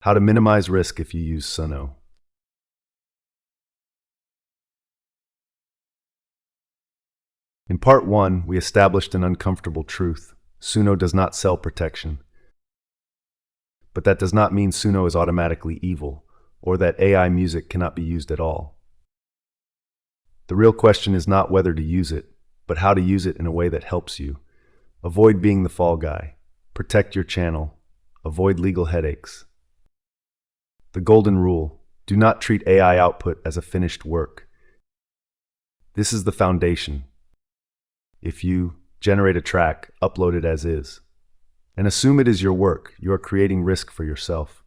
How to minimize risk if you use Suno. In part 1, we established an uncomfortable truth. Suno does not sell protection. But that does not mean Suno is automatically evil, or that AI music cannot be used at all. The real question is not whether to use it, but how to use it in a way that helps you. Avoid being the fall guy. Protect your channel. Avoid legal headaches. The golden rule: do not treat AI output as a finished work. This is the foundation. If you generate a track, upload it as is. And assume it is your work. You are creating risk for yourself.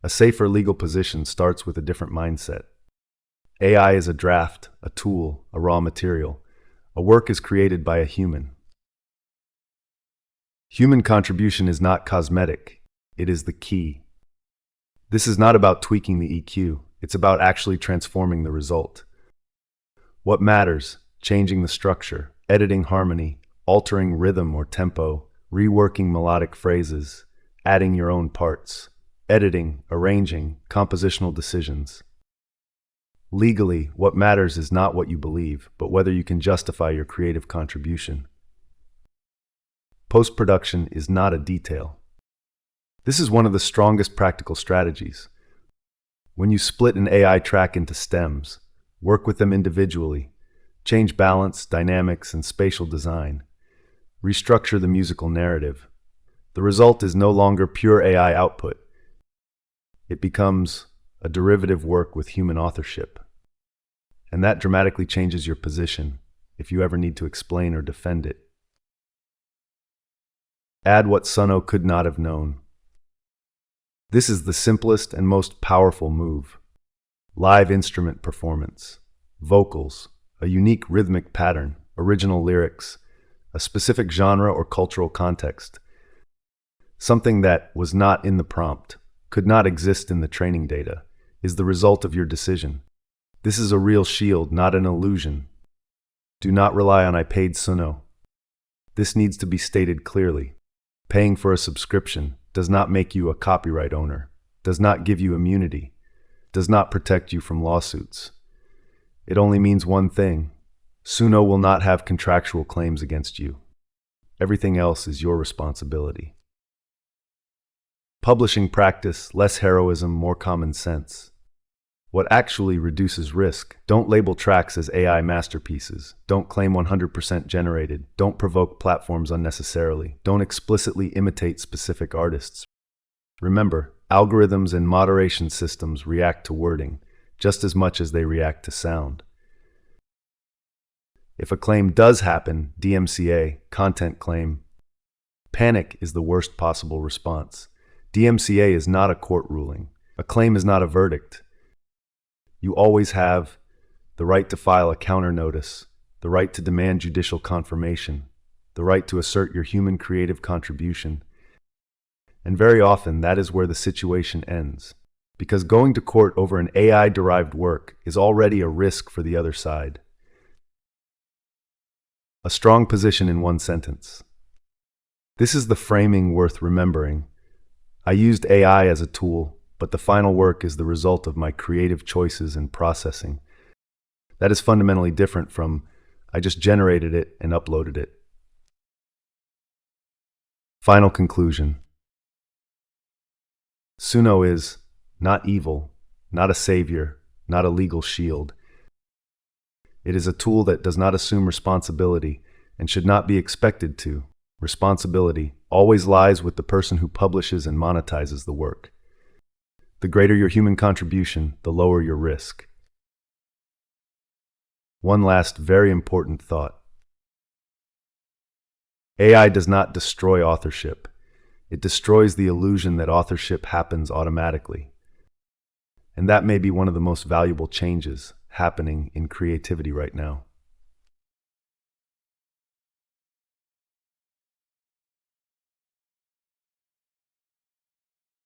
A safer legal position starts with a different mindset. AI is a draft, a tool, a raw material. A work is created by a human. Human contribution is not cosmetic. It is the key. This is not about tweaking the EQ. It's about actually transforming the result. What matters? Changing the structure, editing harmony, altering rhythm or tempo, reworking melodic phrases, adding your own parts, editing, arranging, compositional decisions. Legally, what matters is not what you believe, but whether you can justify your creative contribution. Post-production is not a detail. This is one of the strongest practical strategies. When you split an AI track into stems, work with them individually, change balance, dynamics, and spatial design, restructure the musical narrative. The result is no longer pure AI output. It becomes a derivative work with human authorship. And that dramatically changes your position if you ever need to explain or defend it. Add what Suno could not have known. This is the simplest and most powerful move. Live instrument performance, vocals, a unique rhythmic pattern, original lyrics, a specific genre or cultural context. Something that was not in the prompt, could not exist in the training data, is the result of your decision. This is a real shield, not an illusion. Do not rely on "I paid Suno." This needs to be stated clearly. Paying for a subscription does not make you a copyright owner, does not give you immunity, does not protect you from lawsuits. It only means one thing: Suno will not have contractual claims against you. Everything else is your responsibility. Publishing practice, less heroism, more common sense. What actually reduces risk? Don't label tracks as AI masterpieces. Don't claim 100% generated. Don't provoke platforms unnecessarily. Don't explicitly imitate specific artists. Remember, algorithms and moderation systems react to wording just as much as they react to sound. If a claim does happen, DMCA, content claim, panic is the worst possible response. DMCA is not a court ruling. A claim is not a verdict. You always have the right to file a counter notice, the right to demand judicial confirmation, the right to assert your human creative contribution. And very often that is where the situation ends, because going to court over an AI-derived work is already a risk for the other side. A strong position in one sentence. This is the framing worth remembering. I used AI as a tool, but the final work is the result of my creative choices and processing. That is fundamentally different from I just generated it and uploaded it. Final conclusion. Suno is not evil, not a savior, not a legal shield. It is a tool that does not assume responsibility and should not be expected to. Responsibility always lies with the person who publishes and monetizes the work. The greater your human contribution, the lower your risk. One last very important thought. AI does not destroy authorship. It destroys the illusion that authorship happens automatically. And that may be one of the most valuable changes happening in creativity right now.